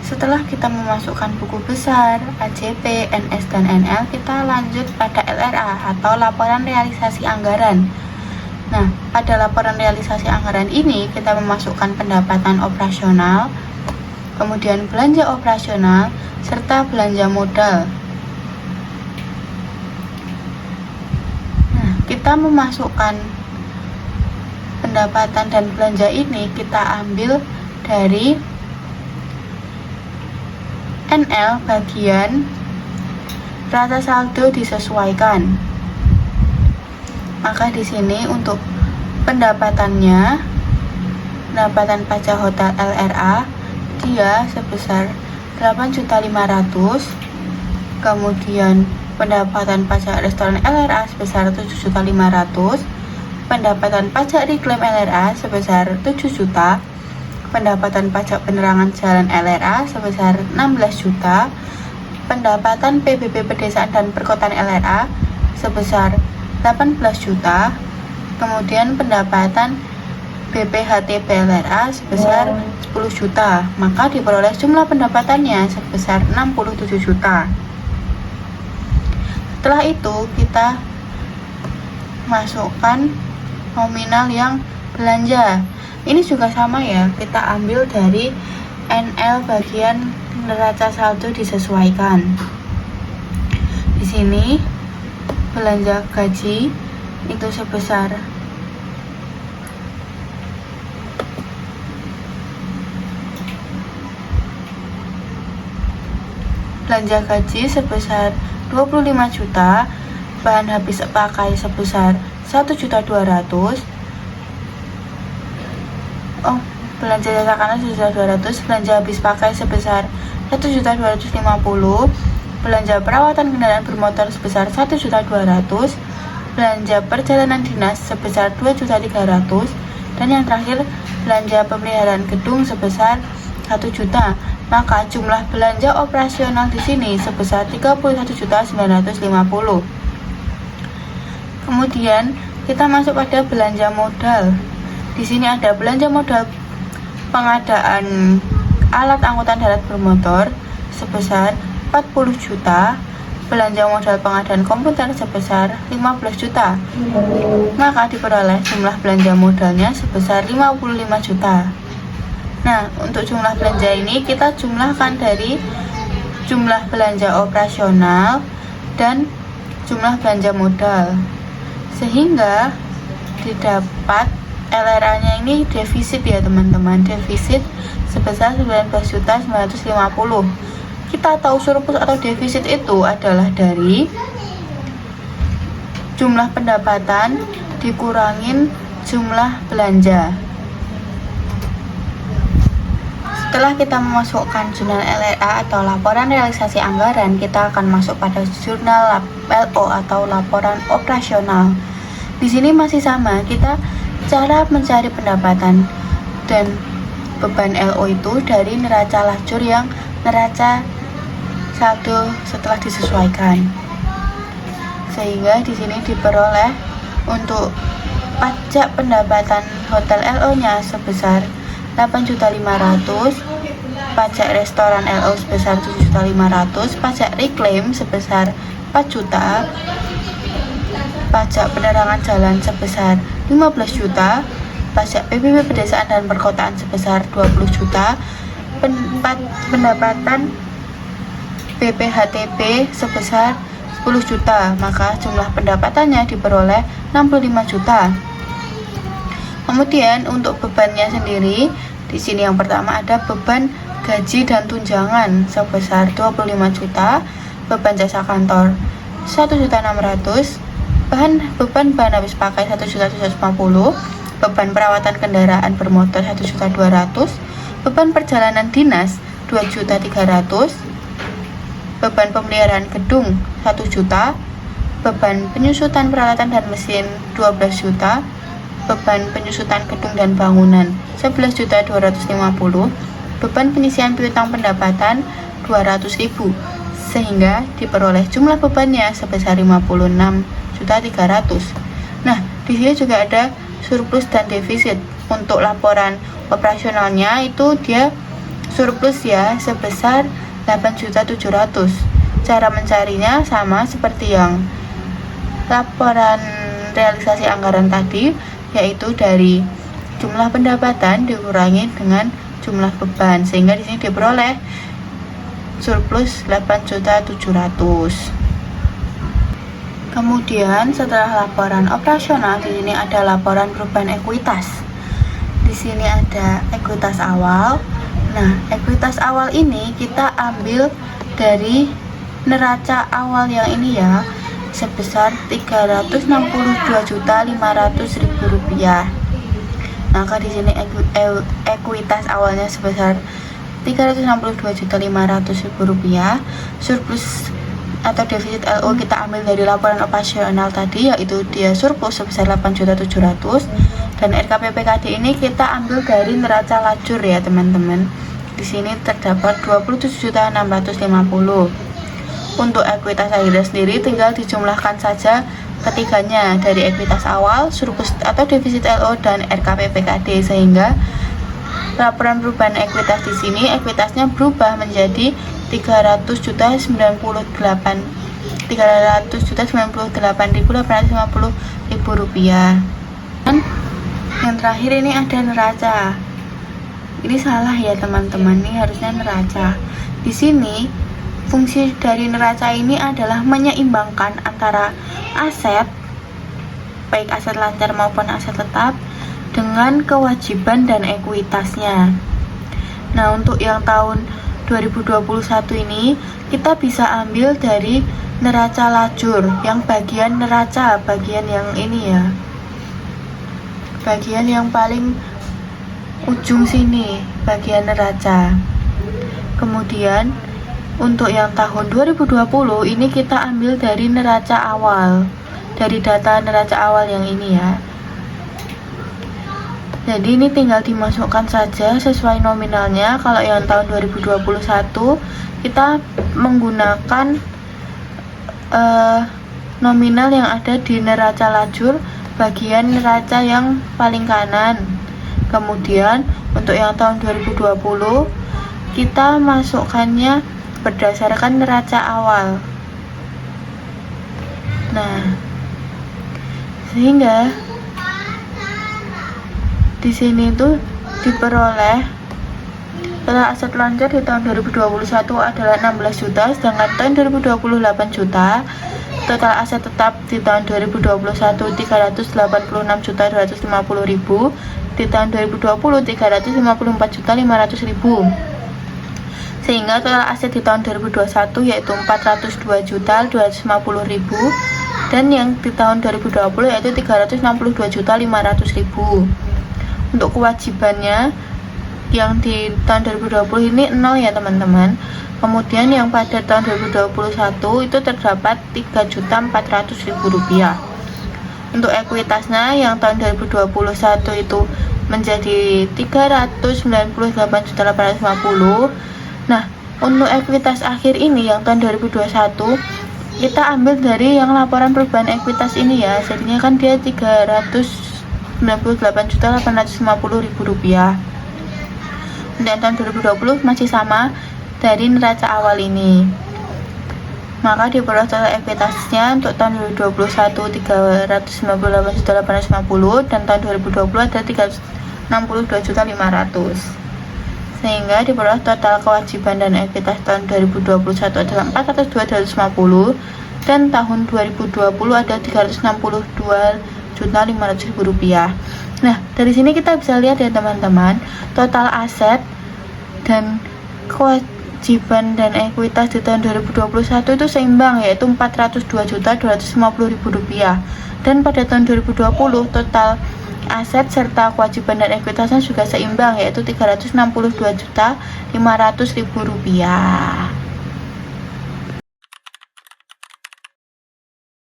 Setelah kita memasukkan buku besar, AJP, NS, dan NL, kita lanjut pada LRA atau laporan realisasi anggaran. Nah, pada laporan realisasi anggaran ini kita memasukkan pendapatan operasional, kemudian belanja operasional, serta belanja modal. Nah, kita memasukkan pendapatan dan belanja ini kita ambil dari NL bagian neraca saldo disesuaikan. Maka di sini untuk pendapatannya, pendapatan pajak hotel LRA dia sebesar 8.500.000, kemudian pendapatan pajak restoran LRA sebesar 7.500.000, pendapatan pajak reclaim LRA sebesar 7 juta, pendapatan pajak penerangan jalan LRA sebesar 16 juta, pendapatan PBB pedesaan dan perkotaan LRA sebesar 18 juta, kemudian pendapatan BPHTB LRA sebesar 10 juta, maka diperoleh jumlah pendapatannya sebesar 67 juta. Setelah itu kita masukkan nominal yang belanja. Ini juga sama ya, kita ambil dari NL bagian neraca saldo disesuaikan. Di sini belanja gaji itu sebesar belanja gaji sebesar 25 juta, bahan habis pakai sebesar 1.200.000. Belanja jasa kanan sebesar 200, belanja habis pakai sebesar 1.250.000, belanja perawatan kendaraan bermotor sebesar 1.200.000, belanja perjalanan dinas sebesar 2.300.000, dan yang terakhir belanja pemeliharaan gedung sebesar 1 juta. Maka jumlah belanja operasional di sini sebesar 31.950.000. Kemudian kita masuk pada belanja modal. Di sini ada belanja modal pengadaan alat angkutan darat bermotor sebesar 40 juta, belanja modal pengadaan komputer sebesar 15 juta. Maka diperoleh jumlah belanja modalnya sebesar 55 juta. Nah, untuk jumlah belanja ini kita jumlahkan dari jumlah belanja operasional dan jumlah belanja modal, sehingga didapat LRA-nya ini defisit ya teman-teman, defisit sebesar 19.950. Kita tahu surplus atau defisit itu adalah dari jumlah pendapatan dikurangin jumlah belanja. Setelah kita memasukkan jurnal LRA atau laporan realisasi anggaran, kita akan masuk pada jurnal LO atau laporan operasional. Di sini masih sama, kita cara mencari pendapatan dan beban LO itu dari neraca lajur yang neraca saldo setelah disesuaikan. Sehingga di sini diperoleh untuk pajak pendapatan hotel LO-nya sebesar 8.500.000, pajak restoran LO sebesar 7.500.000, pajak reclaim sebesar 4 juta, pajak penerangan jalan sebesar 15 juta, pajak PBB pedesaan dan perkotaan sebesar 20 juta, pendapatan BPHTB sebesar 10 juta, maka jumlah pendapatannya diperoleh 65 juta. Kemudian untuk bebannya sendiri, di sini yang pertama ada beban gaji dan tunjangan sebesar 25 juta, beban jasa kantor 1.600.000, beban bahan habis pakai 1.750.000, beban perawatan kendaraan bermotor 1.200.000, beban perjalanan dinas 2.300.000, beban pemeliharaan gedung 1 juta, beban penyusutan peralatan dan mesin 12 juta, beban penyusutan gedung dan bangunan 11.250.000, beban penyisian piutang pendapatan 200.000, sehingga diperoleh jumlah bebannya sebesar 56.300.000. Nah, di sini juga ada surplus dan defisit. Untuk laporan operasionalnya itu dia surplus ya, sebesar 8.700.000. Cara mencarinya sama seperti yang laporan realisasi anggaran tadi, yaitu dari jumlah pendapatan dikurangi dengan jumlah beban, sehingga di sini diperoleh surplus 8.700.000. Kemudian setelah laporan operasional, di sini ada laporan perubahan ekuitas. Di sini ada ekuitas awal. Nah, ekuitas awal ini kita ambil dari neraca awal yang ini ya, sebesar Rp362.500.000. Maka di sini ekuitas awalnya sebesar Rp362.500.000. Surplus atau defisit LO kita ambil dari laporan operasional tadi, yaitu dia surplus sebesar 8.700.000. Dan RKPPKD ini kita ambil dari neraca lajur ya teman-teman. Di sini terdapat 27.650. Untuk ekuitas akhirnya sendiri tinggal dijumlahkan saja ketiganya dari ekuitas awal, surplus atau defisit LO, dan RKPPKD, sehingga laporan perubahan ekuitas di sini ekuitasnya berubah menjadi Rp300.098.850.000. Dan yang terakhir ini ada neraca. Ini salah ya teman-teman, ini harusnya neraca. Di sini fungsi dari neraca ini adalah menyeimbangkan antara aset, baik aset lancar maupun aset tetap, dengan kewajiban dan ekuitasnya. Nah, untuk yang tahun 2021 ini kita bisa ambil dari neraca lajur, yang bagian neraca, bagian yang ini ya, bagian yang paling ujung sini, bagian neraca. Kemudian untuk yang tahun 2020 ini kita ambil dari neraca awal, dari data neraca awal yang ini ya. Jadi ini tinggal dimasukkan saja sesuai nominalnya. Kalau yang tahun 2021 kita menggunakan nominal yang ada di neraca lajur, bagian neraca yang paling kanan. Kemudian untuk yang tahun 2020 kita masukkannya berdasarkan neraca awal. Nah, sehingga di sini tuh diperoleh total aset lancar di tahun 2021 adalah 16 juta, sedangkan tahun 2020 8 juta. Total aset tetap di tahun 2021 386.250.000, di tahun 2020 354.500.000. Sehingga total aset di tahun 2021 yaitu 402.250.000, dan yang di tahun 2020 yaitu 362.500.000. Untuk kewajibannya yang di tahun 2020 ini 0 ya teman-teman. Kemudian yang pada tahun 2021 itu terdapat Rp3.400.000. Untuk ekuitasnya yang tahun 2021 itu menjadi 398.850.000. Nah, untuk ekuitas akhir ini yang tahun 2021 kita ambil dari yang laporan perubahan ekuitas ini ya. Jadinya kan dia Rp398.850.000. Dan tahun 2020 masih sama dari neraca awal ini. Maka diperoleh total ekuitasnya untuk tahun 2021 Rp398.850, dan tahun 2020 ada Rp362.500. Sehingga diperoleh total kewajiban dan ekuitas tahun 2021 adalah Rp402.250, dan tahun 2020 ada Rp362.500.000. Nah, dari sini kita bisa lihat ya teman-teman, total aset dan kewajiban dan ekuitas di tahun 2021 itu seimbang, yaitu Rp402.250.000. Dan pada tahun 2020 total aset serta kewajiban dan ekuitasnya juga seimbang, yaitu Rp362.500.000.